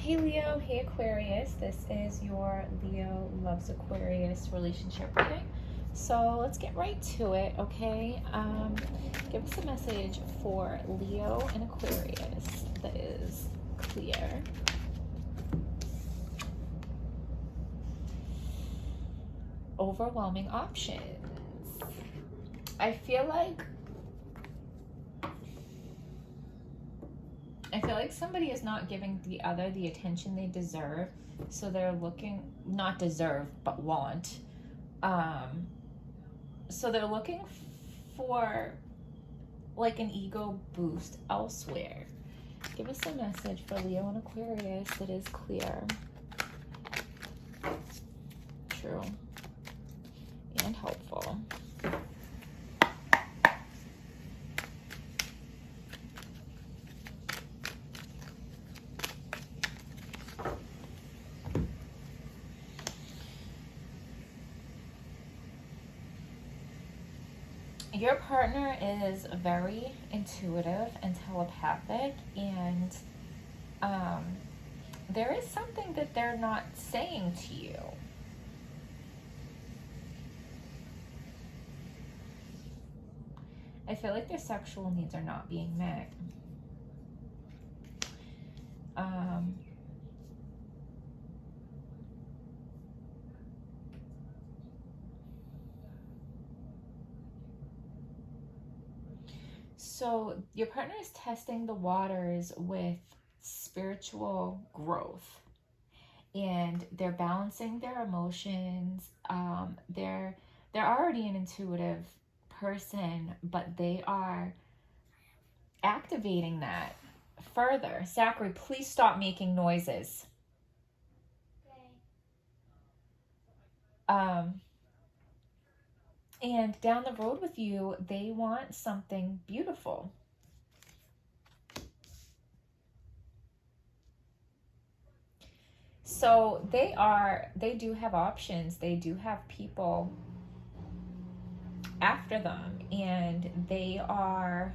Hey Leo, hey Aquarius. This is your Leo Loves Aquarius relationship reading. So let's get right to it, okay? Give us a message for Leo and Aquarius that is clear. Overwhelming options. I feel like somebody is not giving the other the attention they deserve, so they're looking, not deserve, but want. So they're looking for like an ego boost elsewhere. Give us a message for Leo and Aquarius that is clear, true, and helpful. Your partner is very intuitive and telepathic, and there is something that they're not saying to you. I feel like their sexual needs are not being met. So your partner is testing the waters with spiritual growth, and they're balancing their emotions. They're already an intuitive person, but they are activating that further. Zachary, please stop making noises. And down the road with you, they want something beautiful. So they do have options. They do have people after them, and they are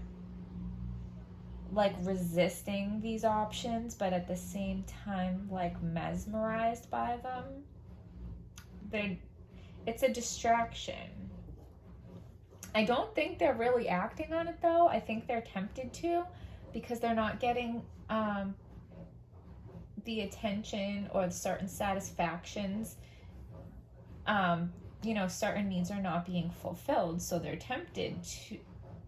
like resisting these options, but at the same time like mesmerized by them. It's a distraction. I don't think they're really acting on it though. I think they're tempted to, because they're not getting the attention or certain satisfactions. Certain needs are not being fulfilled, so they're tempted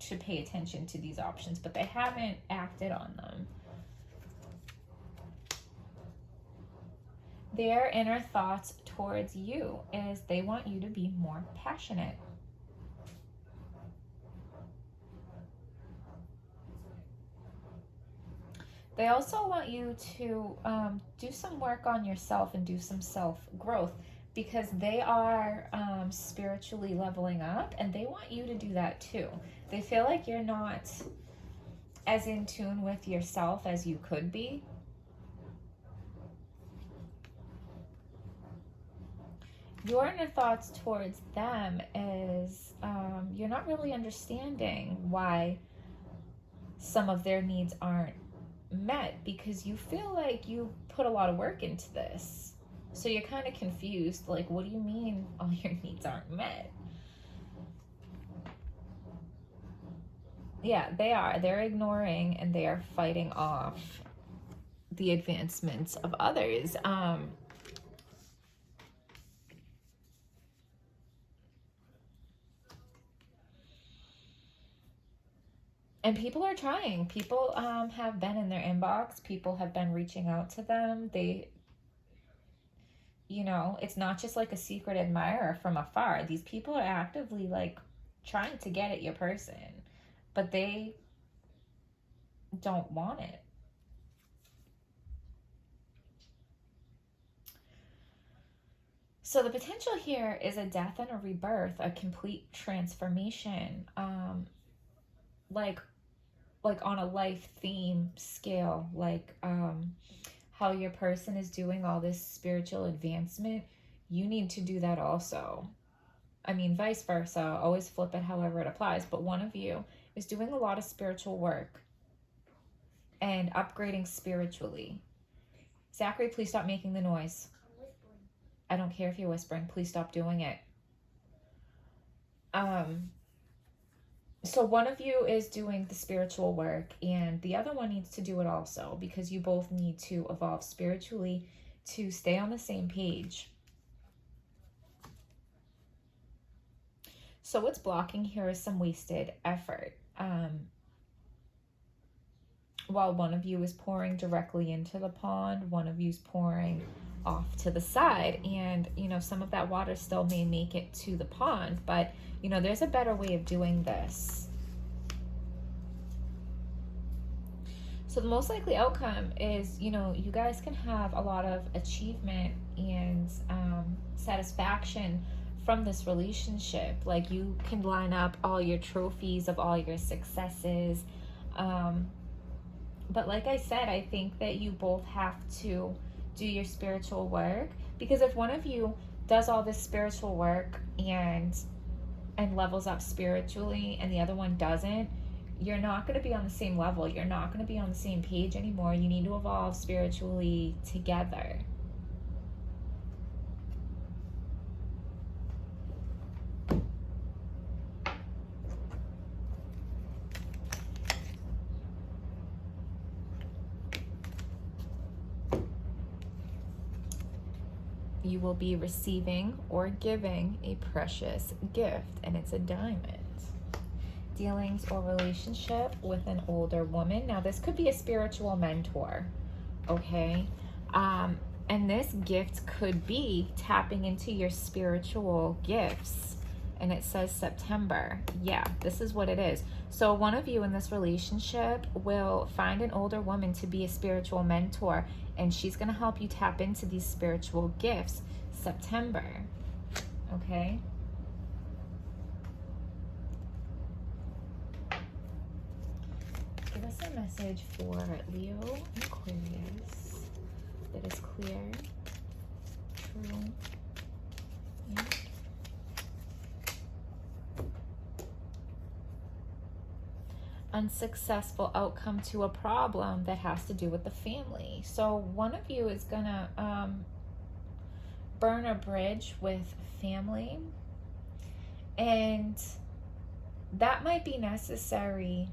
to pay attention to these options, but they haven't acted on them. Their inner thoughts towards you is they want you to be more passionate. They also want you to do some work on yourself and do some self-growth, because they are spiritually leveling up, and they want you to do that too. They feel like you're not as in tune with yourself as you could be. Your inner thoughts towards them is you're not really understanding why some of their needs aren't met, because you feel like you put a lot of work into this. So you're kind of confused, like, what do you mean all your needs aren't met? Yeah, they are. They're ignoring and they are fighting off the advancements of others. And people are trying. People have been in their inbox. People have been reaching out to them. It's not just like a secret admirer from afar. These people are actively like trying to get at your person, but they don't want it. So the potential here is a death and a rebirth, a complete transformation, like on a life theme scale, like how your person is doing all this spiritual advancement. You need to do that also. I mean, vice versa. Always flip it however it applies. But one of you is doing a lot of spiritual work and upgrading spiritually. Zachary, please stop making the noise. I don't care if you're whispering. Please stop doing it. So one of you is doing the spiritual work and the other one needs to do it also, because you both need to evolve spiritually to stay on the same page. So what's blocking here is some wasted effort. While one of you is pouring directly into the pond, one of you is pouring off to the side, and some of that water still may make it to the pond, but there's a better way of doing this. So the most likely outcome is you guys can have a lot of achievement and satisfaction from this relationship. Like, you can line up all your trophies of all your successes, but like I said, I think that you both have to do your spiritual work, because if one of you does all this spiritual work and levels up spiritually and the other one doesn't, you're not going to be on the same level. You're not going to be on the same page anymore. You need to evolve spiritually together. You will be receiving or giving a precious gift, and it's a diamond. Dealings or relationship with an older woman. Now, this could be a spiritual mentor, okay? And this gift could be tapping into your spiritual gifts. And it says September. Yeah, this is what it is. So one of you in this relationship will find an older woman to be a spiritual mentor, and she's going to help you tap into these spiritual gifts. September, okay? Give us a message for Leo and Aquarius that is clear, true, and unsuccessful outcome to a problem that has to do with the family. So one of you is gonna burn a bridge with family, and that might be necessary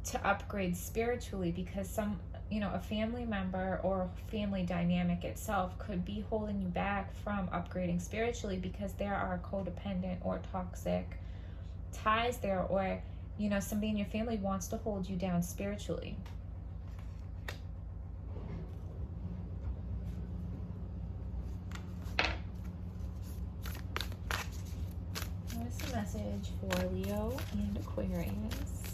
to upgrade spiritually, because a family member or family dynamic itself could be holding you back from upgrading spiritually, because there are codependent or toxic ties there, or somebody in your family wants to hold you down spiritually. What's the message for Leo and Aquarius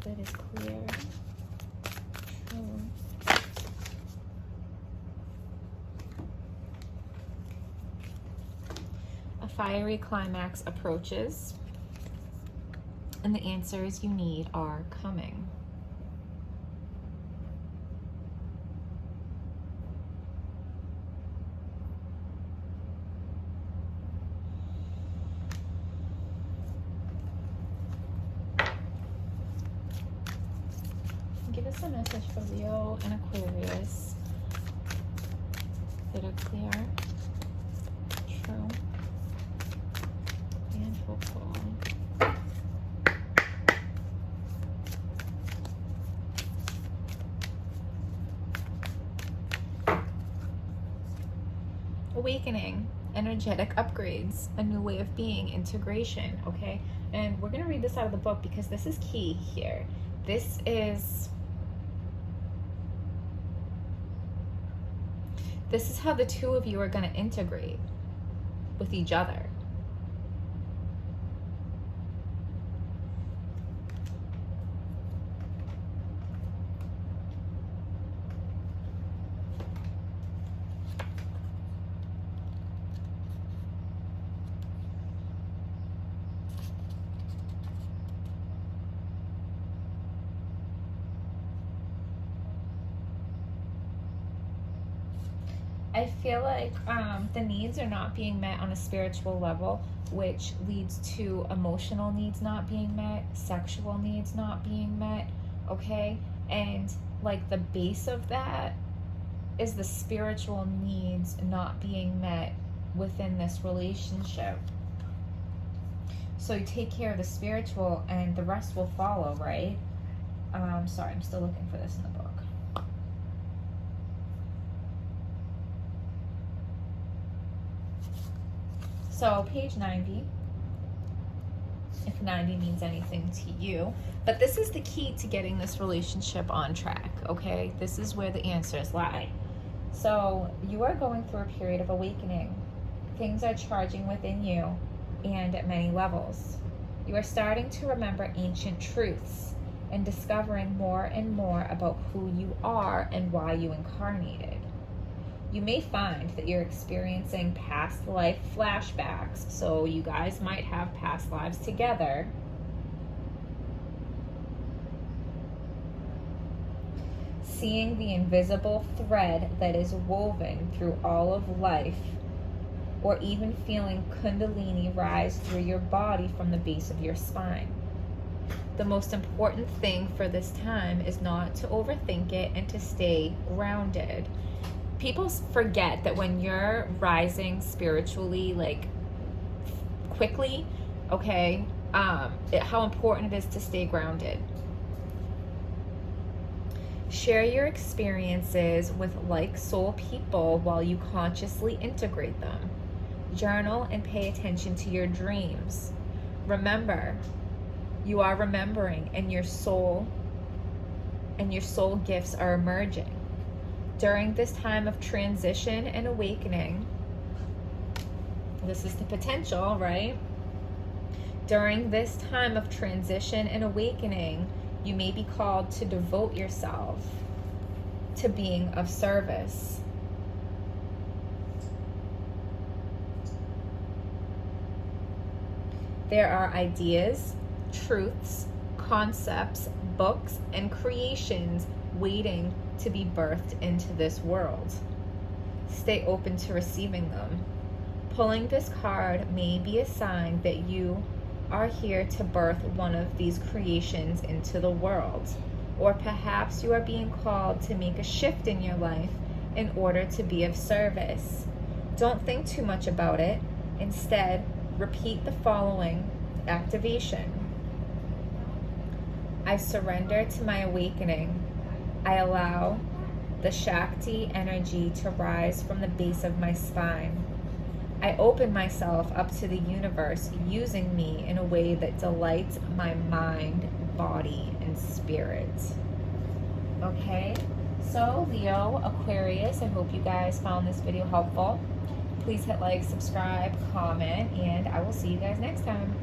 that is clear, true, a fiery climax approaches, and the answers you need are coming. Give us a message for Leo and Aquarius that are clear, true, and hopeful. Awakening, energetic upgrades, a new way of being, integration, okay? And we're going to read this out of the book because this is key here. This is how the two of you are going to integrate with each other. I feel like the needs are not being met on a spiritual level, which leads to emotional needs not being met, sexual needs not being met, okay? And like the base of that is the spiritual needs not being met within this relationship? So you take care of the spiritual and the rest will follow, right? Sorry, I'm still looking for this in the book. So page 90, if 90 means anything to you. But this is the key to getting this relationship on track, okay? This is where the answers lie. So you are going through a period of awakening. Things are charging within you and at many levels. You are starting to remember ancient truths and discovering more and more about who you are and why you incarnated. You may find that you're experiencing past life flashbacks, so you guys might have past lives together. Seeing the invisible thread that is woven through all of life, or even feeling Kundalini rise through your body from the base of your spine. The most important thing for this time is not to overthink it and to stay grounded. People forget that when you're rising spiritually, like quickly, okay, how important it is to stay grounded. Share your experiences with like soul people while you consciously integrate them. Journal and pay attention to your dreams. Remember, you are remembering, and your soul gifts are emerging. During this time of transition and awakening, this is the potential, right? During this time of transition and awakening, you may be called to devote yourself to being of service. There are ideas, truths, concepts, books, and creations waiting to be birthed into this world. Stay open to receiving them. Pulling this card may be a sign that you are here to birth one of these creations into the world, or perhaps you are being called to make a shift in your life in order to be of service. Don't think too much about it. Instead, repeat the following activation. I surrender to my awakening. I allow the Shakti energy to rise from the base of my spine. I open myself up to the universe using me in a way that delights my mind, body, and spirit. Okay, so Leo, Aquarius, I hope you guys found this video helpful. Please hit like, subscribe, comment, and I will see you guys next time.